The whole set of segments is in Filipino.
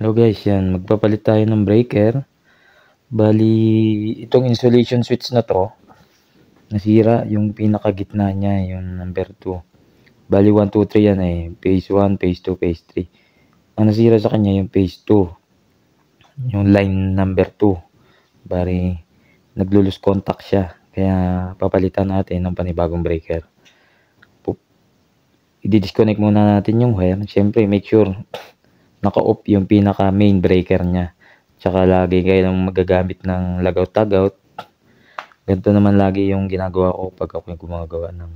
Hello guys, yan magpapalit tayo ng breaker. Bali, itong insulation switch na to, nasira yung pinakagitna niya, yung number 2. Bali 1, 2, 3 yan eh. Phase 1, phase 2, phase 3. Ang nasira sa kanya yung phase 2. Yung line number 2. Bali, naglo-lose contact siya. Kaya papalitan natin ng panibagong breaker. I-disconnect muna natin yung wire. Siyempre, make sure naka-off yung pinaka main breaker niya. Tsaka lagi kayo magagamit ng lagout-tagout. Ganito naman lagi yung ginagawa ko pag ako yung gumagawa ng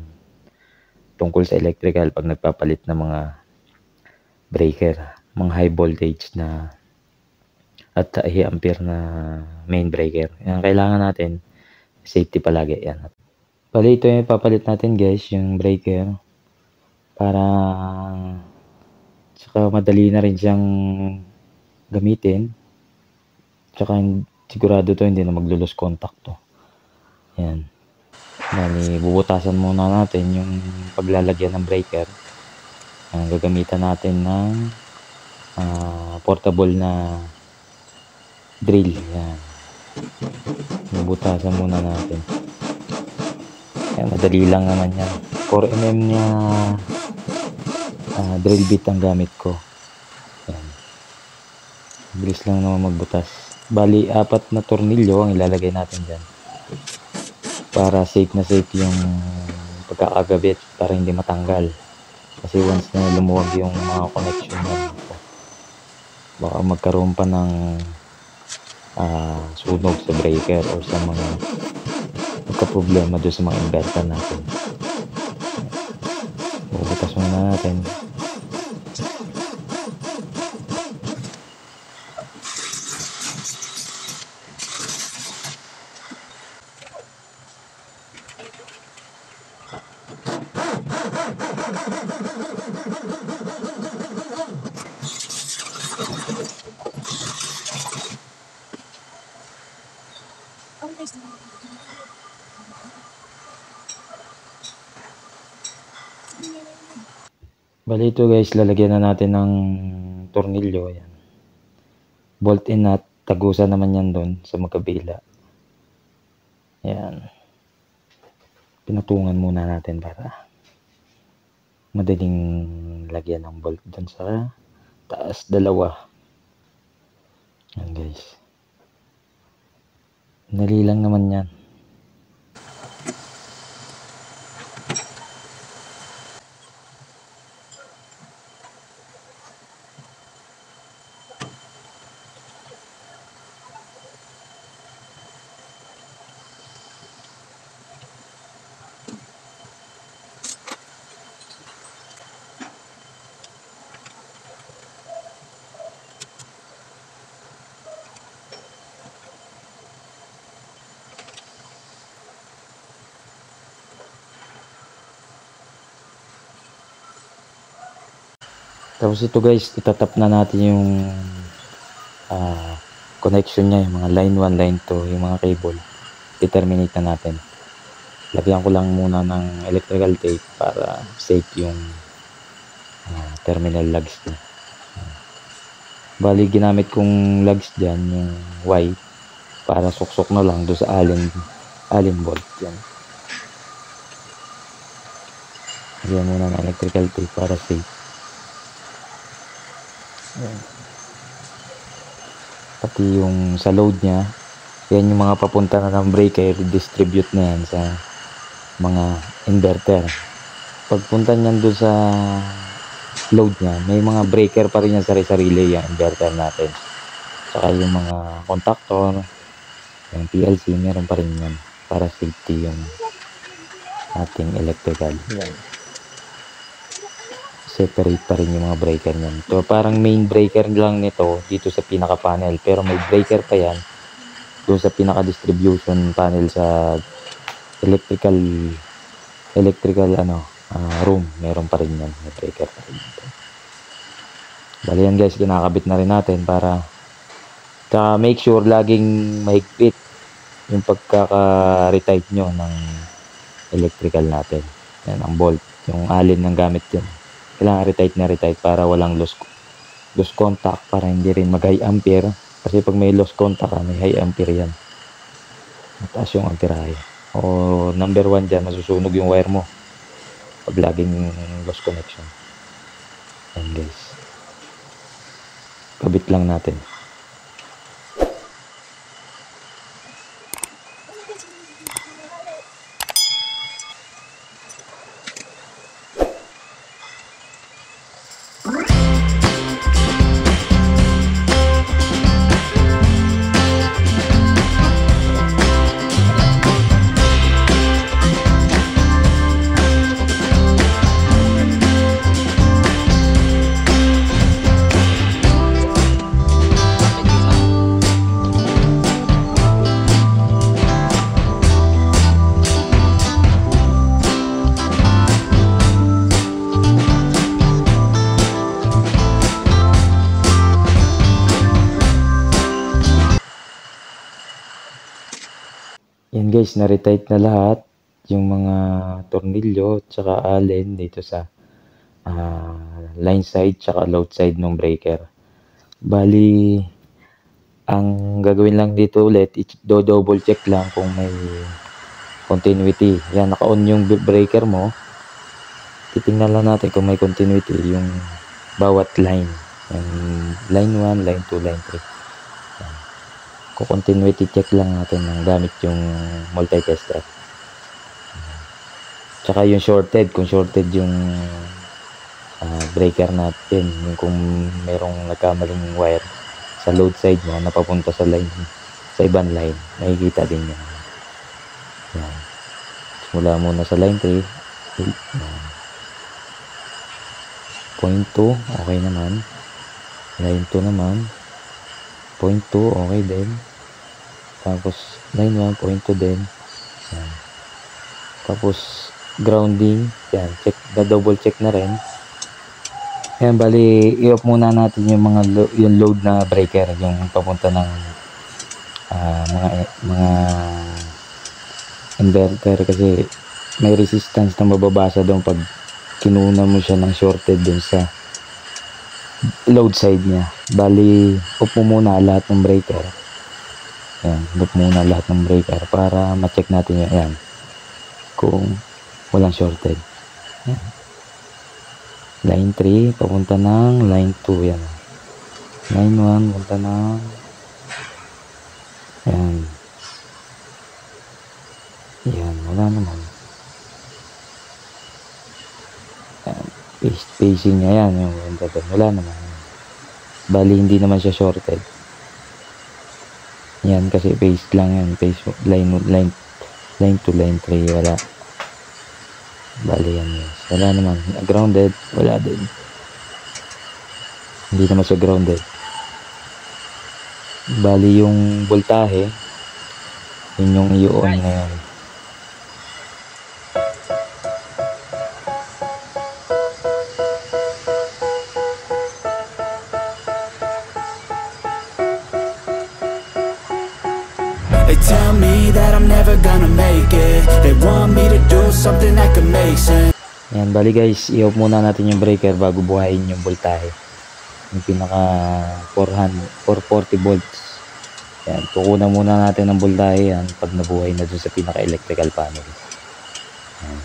tungkol sa electrical pag nagpapalit ng mga breaker, mga high voltage na at high ampere na main breaker. Yan kailangan natin safety palagi yan. Bali ito yung papalit natin guys, yung breaker para tsaka madali na rin siyang gamitin. Tsaka sigurado to hindi na maglo-lose contact to. Yan. Bali, bubutasan muna natin yung paglalagyan ng breaker. Gagamitan natin ng portable na drill. Yan. Bubutasan muna natin. Yan, madali lang naman yan. 4mm niya drill bit ang gamit ko. Yan. Bilis lang naman magbutas. Bali, 4 na tornilyo ang ilalagay natin dyan. Para safe na safe yung pagkakagabit para hindi matanggal. Kasi once na lumuwag yung mga connection na baka magkaroon pa ng sunog sa breaker o sa mga magka-problema doon sa mga inverter natin. Bubutas muna natin. Bali ito guys, lalagyan na natin ng tornilyo. Ayan. Bolt in nut, tagusan naman yan doon sa magkabila. Ayan. Pinutungan muna natin para madaling lagyan ng bolt doon sa taas, dalawa. Ayan guys. Dali lang naman yan. Tapos ito guys, itatap na natin yung connection niya, yung mga line 1, line 2, yung mga cable. I-terminate na natin. Lagyan ko lang muna ng electrical tape para safe yung terminal lugs niya. Bali, ginamit kong lugs dyan, yung Y, para suksok na lang doon sa allen bolt. Yan. Lagyan muna ng electrical tape para safe. Ayan. Pati yung sa load nya, yan yung mga papunta na ng breaker, distribute na yan sa mga inverter. Pagpunta nyan doon sa load nya, may mga breaker pa rin yan sarili-sarili yung inverter natin. Saka yung mga contactor, yung PLC, meron pa rin yan para safety yung ating electrical. Yan. Separate pa rin yung mga breaker niyan. So parang main breaker lang nito dito sa pinaka panel, pero may breaker pa yan doon sa pinaka distribution panel sa electrical room. Meron pa rin yan, may breaker pa rin dito. Bali yan guys, kinakabit na rin natin para make sure laging mahigpit yung pagkaka-retight nyo ng electrical natin. Yan ang bolt, yung allen ng gamit yun. Kailangan retight na retight para walang lost contact para hindi rin mag high ampere, kasi pag may lost contact may high ampere yan, mataas yung amperahe. O number 1 dyan, masusunog yung wire mo pag laging lost connection. Yan guys, kabit lang natin. Yan guys, na-retight na lahat yung mga tornilyo tsaka allen dito sa line side tsaka load side ng breaker. Bali, ang gagawin lang dito ulit, double check lang kung may continuity. Yan, naka-on yung breaker mo. Titingnan lang natin kung may continuity yung bawat line. Yung line 1, line 2, line 3. Kung continuity check lang natin ng gamit yung multi-tester. Tsaka yung shorted, kung shorted yung breaker natin, yung kung merong nagkamaling wire sa load side niya na papunta sa line, sa ibang line, makikita din yan. Yan. Mula muna sa line 3, 0.2, okay naman. Line 2 naman, 0.2, okay din. Tapos line 1, 0.2 din. Yan. Tapos grounding, yan, check, double check na rin. Yan, bali i-off muna natin yung mga yung load na breaker, yung papunta ng mga inverter, kasi may resistance na mababasa doon pag kinuna mo siya ng shorted dun sa load side niya. Bali, off mo muna lahat ng breaker. Yan, off muna lahat ng breaker para ma-check natin yan kung walang shorted. Yan. Line 3 papunta ng line 2, yan. Line 1 papunta ng yan. Yan, wala naman. Yan. Spacing niya yan, yung wala naman. Bali, hindi naman siya shorted. Yan, kasi paste lang yan. Paste line 2, line 3, wala. Bali yan, yes. Wala naman. Grounded, wala din. Hindi naman siya grounded. Bali yung voltahe, yun yung i-on ngayon. They tell me that I'm never gonna make it. They want me to do something that could make sense. Yan, bali guys, i-off muna natin yung breaker bago buhayin yung voltahe. Yung pinaka 440 volts. Yan, kukunan muna natin ng voltahe yan pag nabuhay na dun sa pinaka electrical panel. Yan.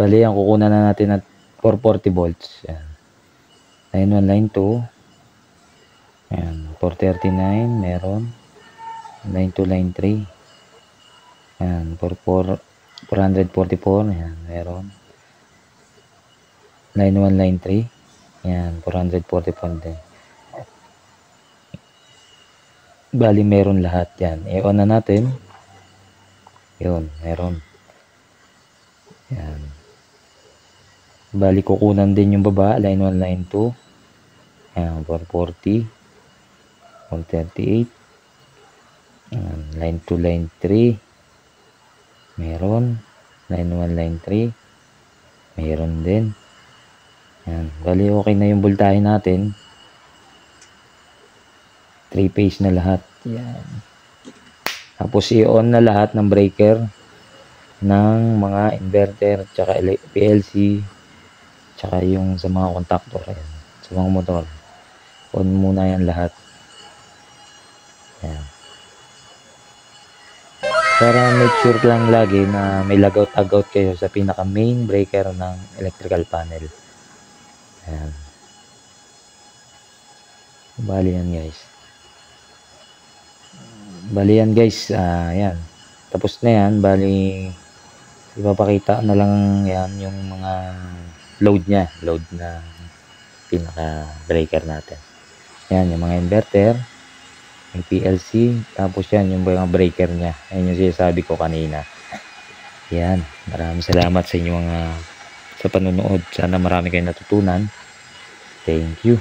Bali, yan, kukunan na natin at 440 volts. Yan. Line 1, line 2. Ayan, 439 meron. Line 2, line 3. Ayan, 444. Ayan, meron. Line 1, line 3. Ayan, 444 din. Bali, meron lahat yan. I-on na natin. Yun, meron. Ayan. Bali, kukunan din yung baba. Line 1, line 2. Ayan, 440. 138. Line 2, line 3 meron. Line 1, line 3 meron din. Yan, bali okay na yung voltahe natin. 3 phase na lahat. Yan. Tapos i-on na lahat ng breaker ng mga inverter tsaka PLC tsaka yung sa mga contactor, ayan, sa mga motor, on muna yan lahat. Ayan. Para make sure lang lagi na may lagout-tagout kayo sa pinaka main breaker ng electrical panel. Ayan. Bali yan guys, ayan. Tapos na yan, bali ipapakita na lang yan yung mga load na pinaka breaker natin. Yan yung mga inverter, yung PLC, tapos yan yung mga breaker niya. Ayun yung sinasabi ko kanina. Yan, maraming salamat sa inyo sa panonood. Sana marami kayong natutunan. Thank you.